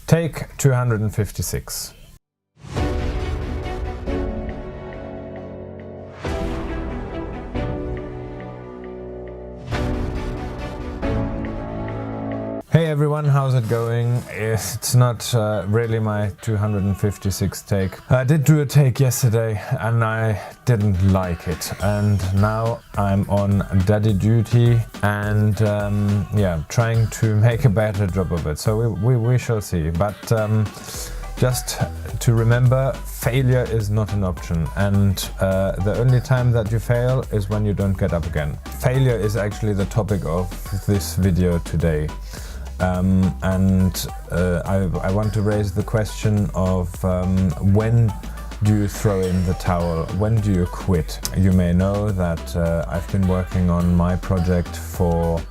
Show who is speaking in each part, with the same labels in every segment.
Speaker 1: Take 256. Hey everyone, how's it going? It's not really my 256th take. I did do a take yesterday and I didn't like it, and now I'm on daddy duty and trying to make a better job of it. So we shall see, but just to remember, failure is not an option, and the only time that you fail is when you don't get up again. Failure is actually the topic of this video today. I want to raise the question of when do you throw in the towel? When do you quit? You may know that I've been working on my project for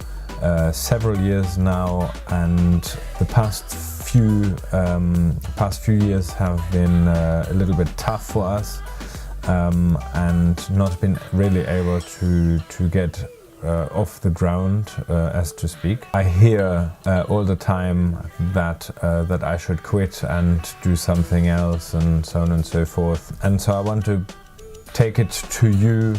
Speaker 1: several years now, and the past few years have been a little bit tough for us, and not been really able to get off the ground, as to speak. I hear all the time that I should quit and do something else, and so on and so forth. And so I want to take it to you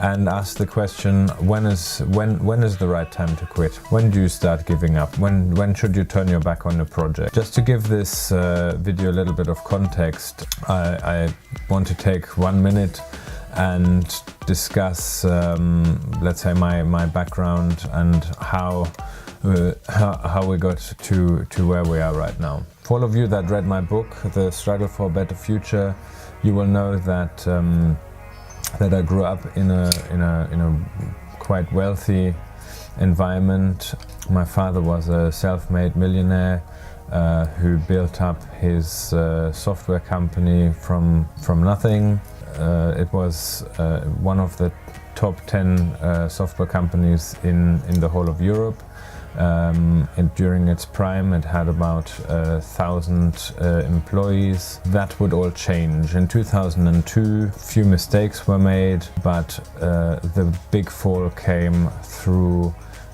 Speaker 1: and ask the question: when is the right time to quit? When do you start giving up? When should you turn your back on the project? Just to give this video a little bit of context, I want to take 1 minute and discuss, let's say, my background and how we got to where we are right now. For all of you that read my book, The Struggle for a Better Future, you will know that I grew up in a quite wealthy environment. My father was a self-made millionaire who built up his software company from nothing. It was one of the top 10 software companies in the whole of Europe. And during its prime, it had about 1,000 employees. That would all change. In 2002, few mistakes were made, but the big fall came through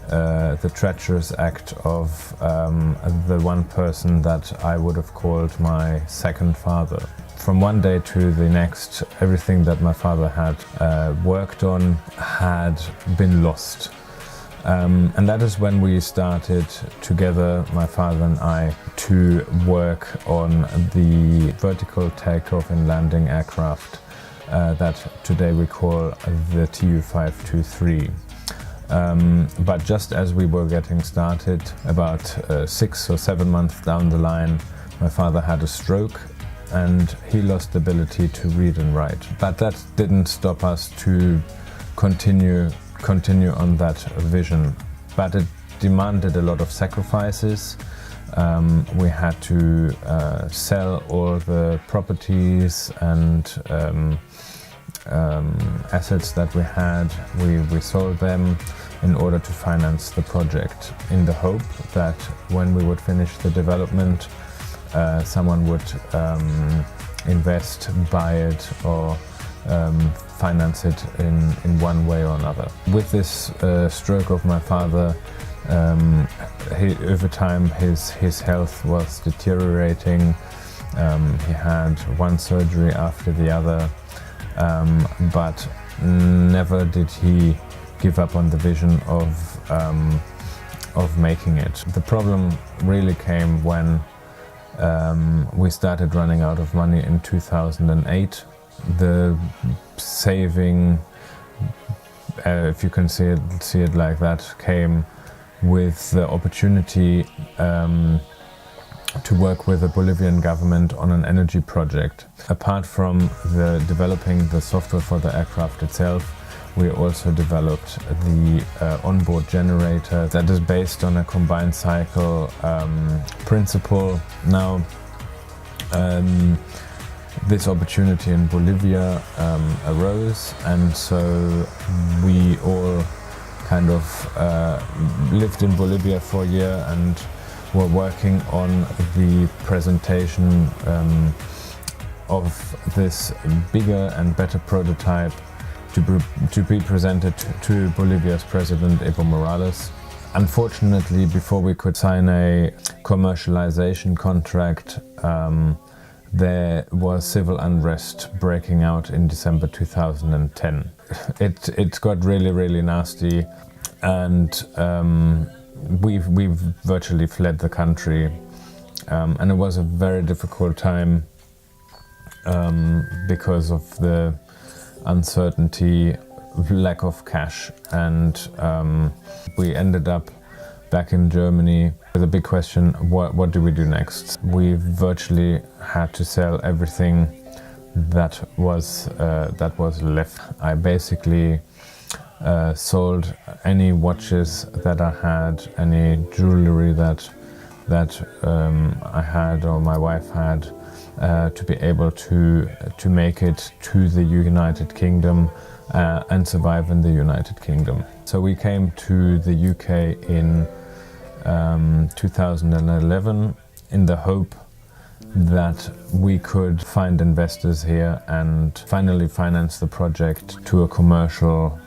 Speaker 1: the treacherous act of the one person that I would have called my second father. From one day to the next, everything that my father had worked on had been lost. And that is when we started together, my father and I, to work on the vertical takeoff and landing aircraft that today we call the Tu-523. But just as we were getting started, about 6 or 7 months down the line, my father had a stroke and he lost the ability to read and write. But that didn't stop us to continue on that vision. But it demanded a lot of sacrifices. We had to sell all the properties and assets that we had. We sold them in order to finance the project, in the hope that when we would finish the development, someone would invest, buy it, or finance it in one way or another. With this stroke of my father, over time his health was deteriorating. He had one surgery after the other, but never did he give up on the vision of making it. The problem really came when we started running out of money in 2008. The saving, if you can see it like that, came with the opportunity to work with the Bolivian government on an energy project. Apart from developing the software for the aircraft itself, we also developed the onboard generator that is based on a combined cycle principle. Now, this opportunity in Bolivia arose, and so we all kind of lived in Bolivia for a year and were working on the presentation of this bigger and better prototype to be presented to Bolivia's President Evo Morales. Unfortunately, before we could sign a commercialization contract, there was civil unrest breaking out in December 2010. It got really nasty, and we've virtually fled the country, and it was a very difficult time because of the uncertainty, lack of cash, and we ended up back in Germany with a big question: what do we do next? We virtually had to sell everything that was left. I basically sold any watches that I had, any jewelry that I had or my wife had, to be able to make it to the United Kingdom and survive in the United Kingdom. So we came to the UK in 2011 in the hope that we could find investors here and finally finance the project to a commercial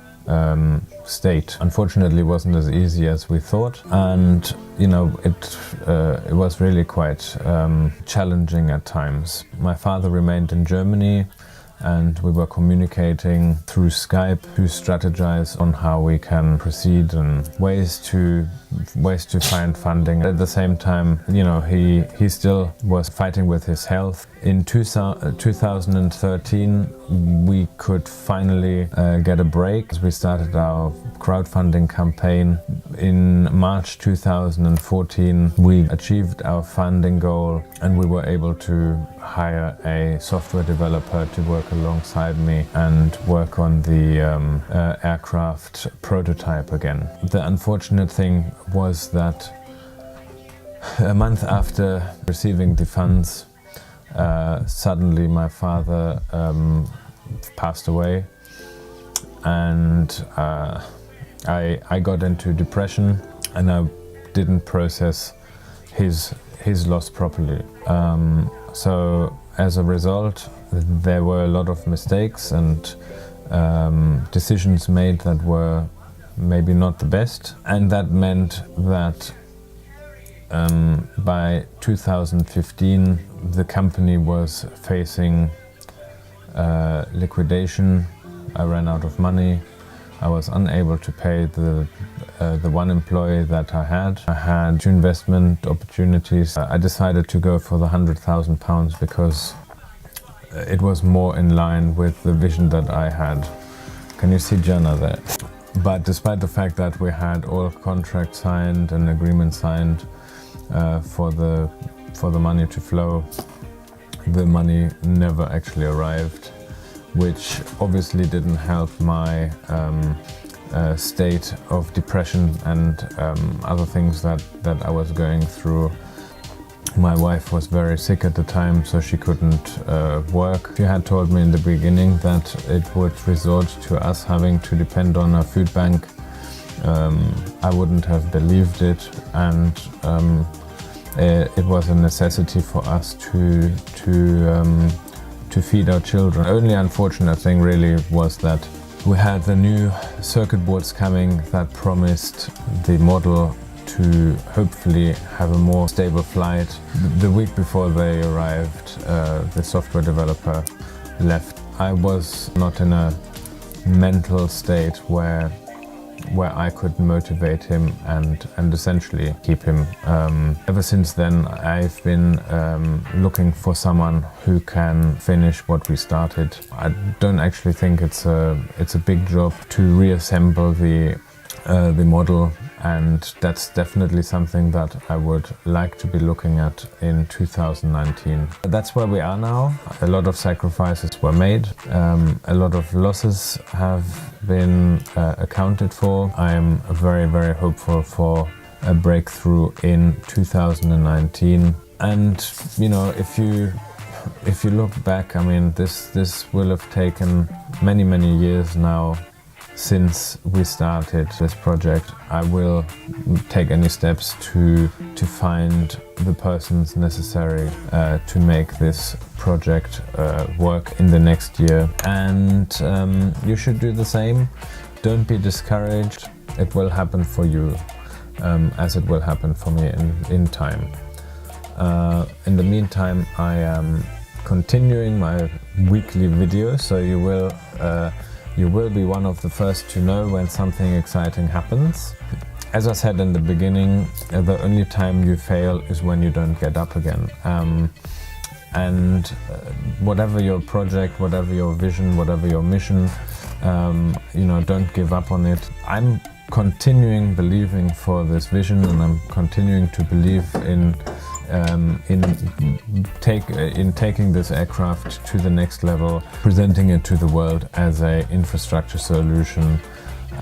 Speaker 1: state. Unfortunately, it wasn't as easy as we thought, and it was really quite challenging at times. My father remained in Germany, and we were communicating through Skype to strategize on how we can proceed and ways to find funding. At the same time, he still was fighting with his health. In 2013, we could finally get a break. We started our crowdfunding campaign. In March 2014, we achieved our funding goal, and we were able to hire a software developer to work alongside me and work on the aircraft prototype again. The unfortunate thing was that a month after receiving the funds, suddenly my father passed away, and I got into depression, and I didn't process his loss properly. So as a result, there were a lot of mistakes and decisions made that were maybe not the best, and that meant that by 2015 the company was facing liquidation. I ran out of money. I was unable to pay the one employee that I had. I had two investment opportunities. I decided to go for the £100,000 because it was more in line with the vision that I had. Can you see Jana there? But despite the fact that we had all contracts signed and agreements signed for the money to flow, the money never actually arrived, which obviously didn't help my state of depression and other things that I was going through. My wife was very sick at the time, so she couldn't work. She had told me in the beginning that it would resort to us having to depend on a food bank. I wouldn't have believed it, and it was a necessity for us to feed our children. The only unfortunate thing really was that we had the new circuit boards coming that promised the model to hopefully have a more stable flight. The week before they arrived, the software developer left. I was not in a mental state where I could motivate him and essentially keep him. Ever since then, I've been looking for someone who can finish what we started. I don't actually think it's a big job to reassemble the model, and that's definitely something that I would like to be looking at in 2019. That's where we are now. A lot of sacrifices were made. A lot of losses have been accounted for. I am very, very hopeful for a breakthrough in 2019. And if you look back, I mean, this will have taken many, many years now since we started this project. I will take any steps to find the persons necessary to make this project work in the next year. And you should do the same. Don't be discouraged. It will happen for you. as it will happen for me in time. In the meantime, I am continuing my weekly videos, so you will be one of the first to know when something exciting happens. As I said in the beginning, the only time you fail is when you don't get up again. And whatever your project, whatever your vision, whatever your mission, don't give up on it. I'm continuing believing for this vision, and I'm continuing to believe in taking this aircraft to the next level, presenting it to the world as an infrastructure solution.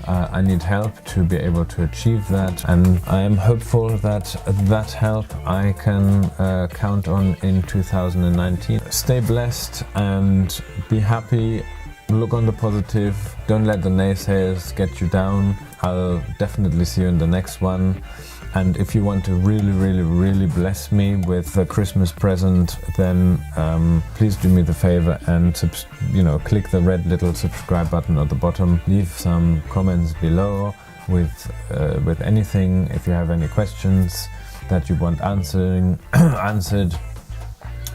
Speaker 1: I need help to be able to achieve that, and I am hopeful that that help I can count on in 2019. Stay blessed and be happy. Look on the positive. Don't let the naysayers get you down. I'll definitely see you in the next one. And if you want to really bless me with a Christmas present, then please do me the favor and click the red little subscribe button at the bottom. Leave some comments below with anything. If you have any questions that you want answered,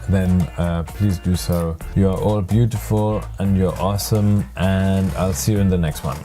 Speaker 1: then please do so. You are all beautiful and you're awesome, and I'll see you in the next one.